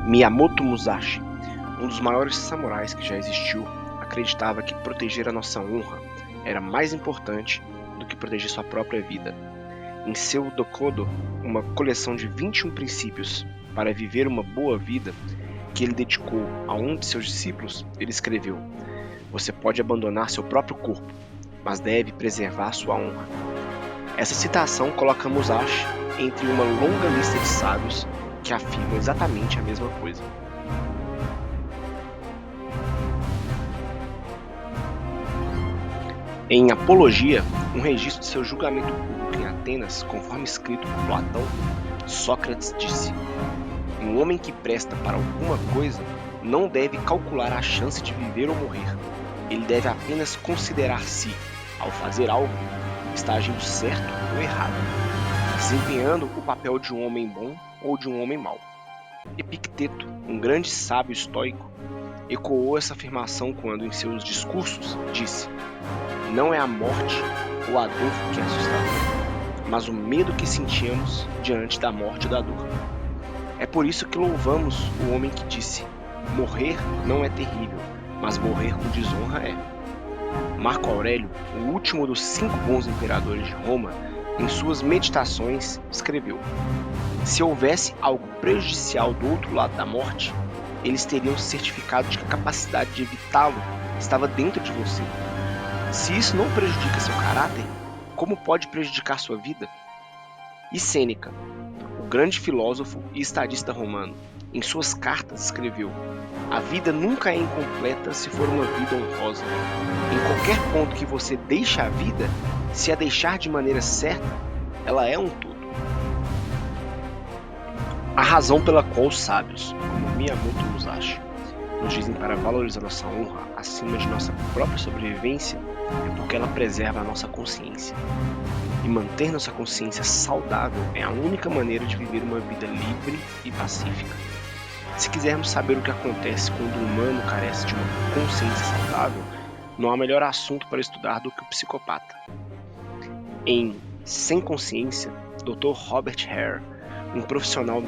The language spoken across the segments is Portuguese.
Miyamoto Musashi, um dos maiores samurais que já existiu, acreditava que proteger a nossa honra era mais importante do que proteger sua própria vida. Em seu Dokodo, uma coleção de 21 princípios para viver uma boa vida, que ele dedicou a um de seus discípulos, ele escreveu: "Você pode abandonar seu próprio corpo, mas deve preservar sua honra." Essa citação coloca Musashi entre uma longa lista de sábios que afirmam exatamente a mesma coisa. Em Apologia, um registro de seu julgamento público em Atenas, conforme escrito por Platão, Sócrates disse: "Um homem que presta para alguma coisa não deve calcular a chance de viver ou morrer. Ele deve apenas considerar se, ao fazer algo, está agindo certo ou errado, desempenhando o papel de um homem bom ou de um homem mau." Epicteto, um grande sábio estoico, ecoou essa afirmação quando, em seus discursos, disse: "Não é a morte ou a dor que é assustadora, mas o medo que sentimos diante da morte e da dor." É por isso que louvamos o homem que disse: "Morrer não é terrível, mas morrer com desonra é." Marco Aurélio, o último dos 5 bons imperadores de Roma, em suas meditações, escreveu: "Se houvesse algo prejudicial do outro lado da morte, eles teriam certificado de que a capacidade de evitá-lo estava dentro de você. Se isso não prejudica seu caráter, como pode prejudicar sua vida?" E Sêneca, o grande filósofo e estadista romano, em suas cartas escreveu: "A vida nunca é incompleta se for uma vida honrosa. Em qualquer ponto que você deixe a vida, se a deixar de maneira certa, ela é um todo." A razão pela qual os sábios, como Miyamoto Musashi, nos dizem para valorizar nossa honra acima de nossa própria sobrevivência é porque ela preserva a nossa consciência. E manter nossa consciência saudável é a única maneira de viver uma vida livre e pacífica. Se quisermos saber o que acontece quando o humano carece de uma consciência saudável, não há melhor assunto para estudar do que o psicopata. Em Sem Consciência, Dr. Robert Hare, um profissional em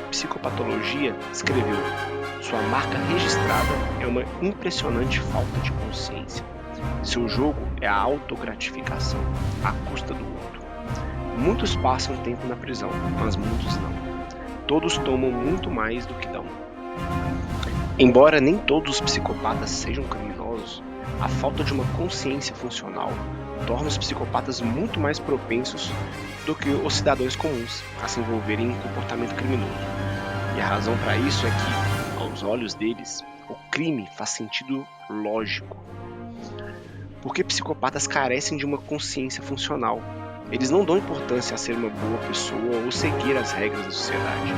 psicopatologia, escreveu: "Sua marca registrada é uma impressionante falta de consciência. Seu jogo é a autogratificação, à custa do outro. Muitos passam tempo na prisão, mas muitos não. Todos tomam muito mais do que dão." Embora nem todos os psicopatas sejam criminosos, a falta de uma consciência funcional torna os psicopatas muito mais propensos do que os cidadãos comuns a se envolverem em comportamento criminoso. E a razão para isso é que, aos olhos deles, o crime faz sentido lógico. Porque psicopatas carecem de uma consciência funcional. Eles não dão importância a ser uma boa pessoa ou seguir as regras da sociedade.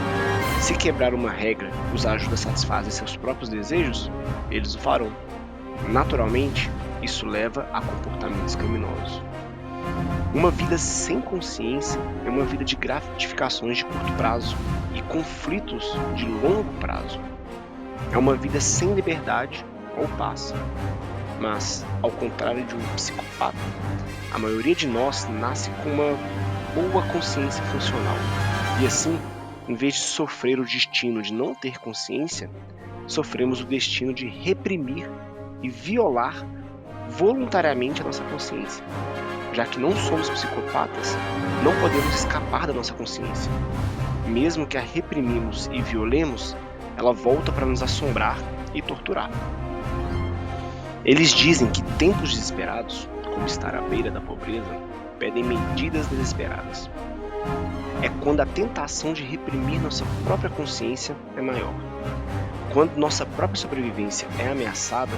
Se quebrar uma regra os ajuda a satisfazer seus próprios desejos, eles o farão. Naturalmente, isso leva a comportamentos criminosos. Uma vida sem consciência é uma vida de gratificações de curto prazo e conflitos de longo prazo. É uma vida sem liberdade ou paz. Mas, ao contrário de um psicopata, a maioria de nós nasce com uma boa consciência funcional. E assim, em vez de sofrer o destino de não ter consciência, sofremos o destino de reprimir e violar voluntariamente a nossa consciência. Já que não somos psicopatas, não podemos escapar da nossa consciência. Mesmo que a reprimimos e violemos, ela volta para nos assombrar e torturar. Eles dizem que tempos desesperados, como estar à beira da pobreza, pedem medidas desesperadas. É quando a tentação de reprimir nossa própria consciência é maior. Quando nossa própria sobrevivência é ameaçada,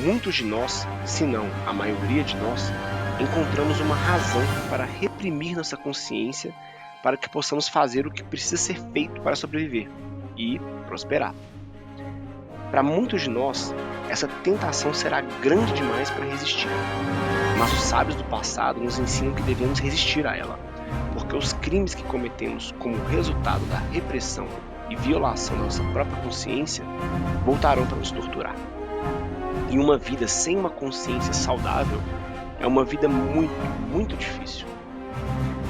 muitos de nós, se não a maioria de nós, encontramos uma razão para reprimir nossa consciência para que possamos fazer o que precisa ser feito para sobreviver e prosperar. Para muitos de nós, essa tentação será grande demais para resistir. Mas os sábios do passado nos ensinam que devemos resistir a ela, porque os crimes que cometemos como resultado da repressão e violação da nossa própria consciência voltarão para nos torturar. E uma vida sem uma consciência saudável é uma vida muito, muito difícil.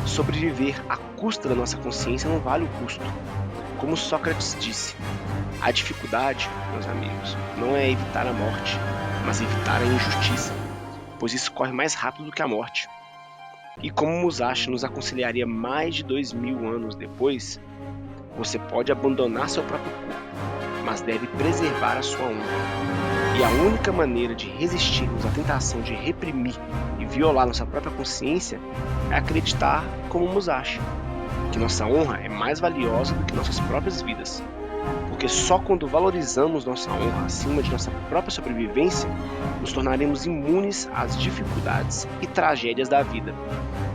Sobreviver à custa da nossa consciência não vale o custo. Como Sócrates disse, a dificuldade, meus amigos, não é evitar a morte, mas evitar a injustiça, pois isso corre mais rápido do que a morte. E como Musashi nos aconselharia mais de 2000 anos depois, você pode abandonar seu próprio corpo, mas deve preservar a sua honra. E a única maneira de resistirmos à tentação de reprimir e violar nossa própria consciência é acreditar, como Musashi, que nossa honra é mais valiosa do que nossas próprias vidas. Porque só quando valorizamos nossa honra acima de nossa própria sobrevivência, nos tornaremos imunes às dificuldades e tragédias da vida,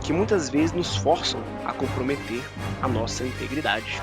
que muitas vezes nos forçam a comprometer a nossa integridade.